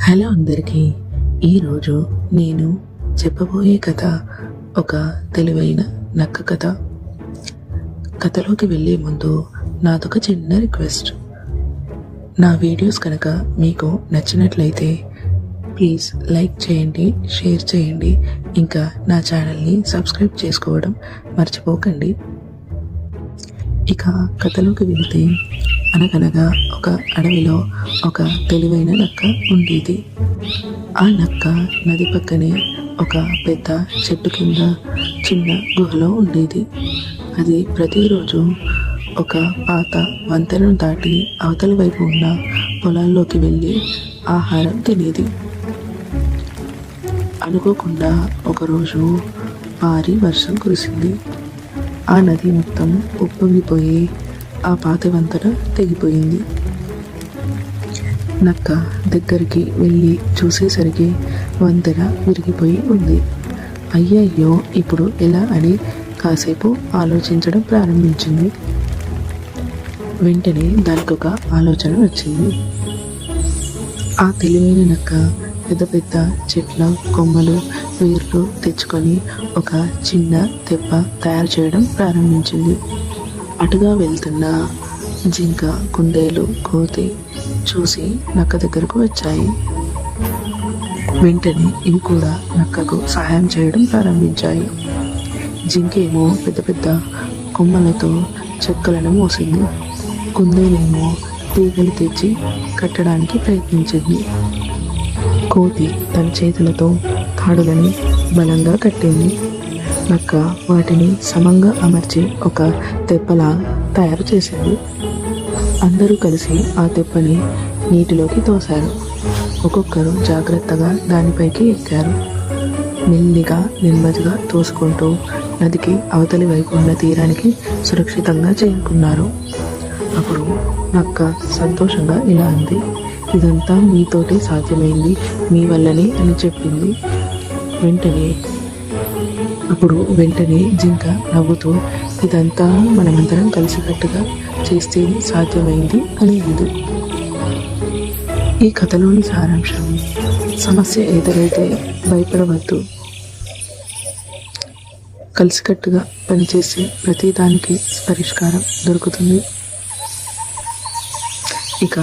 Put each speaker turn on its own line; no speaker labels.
Hello అందరికీ. ఈరోజు నేను చెప్పబోయే కథ ఒక తెలివైన నక్క కథ. కథలోకి వెళ్ళే ముందు నాదొక చిన్న రిక్వెస్ట్. నా వీడియోస్ కనుక మీకు నచ్చినట్లయితే ప్లీజ్ లైక్ చేయండి, షేర్ చేయండి, ఇంకా నా ఛానల్ని సబ్స్క్రైబ్ చేసుకోవడం మర్చిపోకండి. ఇక కథలోకి వెళితే, అనగనగా ఒక అడవిలో ఒక తెలివైన నక్క ఉండేది. ఆ నక్క నది పక్కనే ఒక పెద్ద చెట్టు కింద చిన్న గుహలో ఉండేది. అది ప్రతిరోజు ఒక పాత వంతెనను దాటి అవతలి వైపు ఉన్న పొలాల్లోకి వెళ్ళి ఆహారం తినేది. అనుకోకుండా ఒకరోజు భారీ వర్షం కురిసింది. ఆ నది మొత్తం ఉప్పొంగిపోయి ఆ పాత వంతెన తెగిపోయింది. నక్క దగ్గరికి వెళ్ళి చూసేసరికి వంతెన విరిగిపోయి ఉంది. అయ్యయ్యో, ఇప్పుడు ఎలా అని కాసేపు ఆలోచించడం ప్రారంభించింది. వెంటనే దానికి ఒక ఆలోచన వచ్చింది. ఆ తెలివైన నక్క పెద్ద పెద్ద చెట్ల కొమ్మలు, వేర్లు తెచ్చుకొని ఒక చిన్న తెప్ప తయారు చేయడం ప్రారంభించింది. అటుగా వెళ్తున్న జింక, కుందేలు, కోతి చూసి నక్క దగ్గరకు వచ్చాయి. వెంటనే ఇవి కూడా నక్కకు సహాయం చేయడం ప్రారంభించాయి. జింకేమో పెద్ద పెద్ద కొమ్మలతో చెక్కలను మోసింది. కుందేలేమో తీగలు తెచ్చి కట్టడానికి ప్రయత్నించింది. కోతి తన చేతులతో తాడులని బలంగా కట్టింది. నక్క వాటిని సమంగా అమర్చి ఒక తెప్పలా తయారు చేసింది. అందరూ కలిసి ఆ తెప్పని నీటిలోకి తోశారు. ఒక్కొక్కరు జాగ్రత్తగా దానిపైకి ఎక్కారు. మెల్లిగా నెమ్మదిగా తోసుకుంటూ నదికి అవతలి వైపు ఉన్న తీరానికి సురక్షితంగా చేరుకున్నారు. అప్పుడు నక్క సంతోషంగా ఇలా అంది, ఇదంతా మీతోటే సాధ్యమైంది, మీ వల్లనే అని చెప్పింది. వెంటనే జింక నవ్వుతూ, ఇదంతా మనమందరం కలిసికట్టుగా చేస్తే సాధ్యమైంది అని అంది. ఈ కథలోని సారాంశం: సమస్య ఎదురైతే భయపడవద్దు. కలిసికట్టుగా పనిచేసే ప్రతిదానికి పరిష్కారం దొరుకుతుంది. ఇక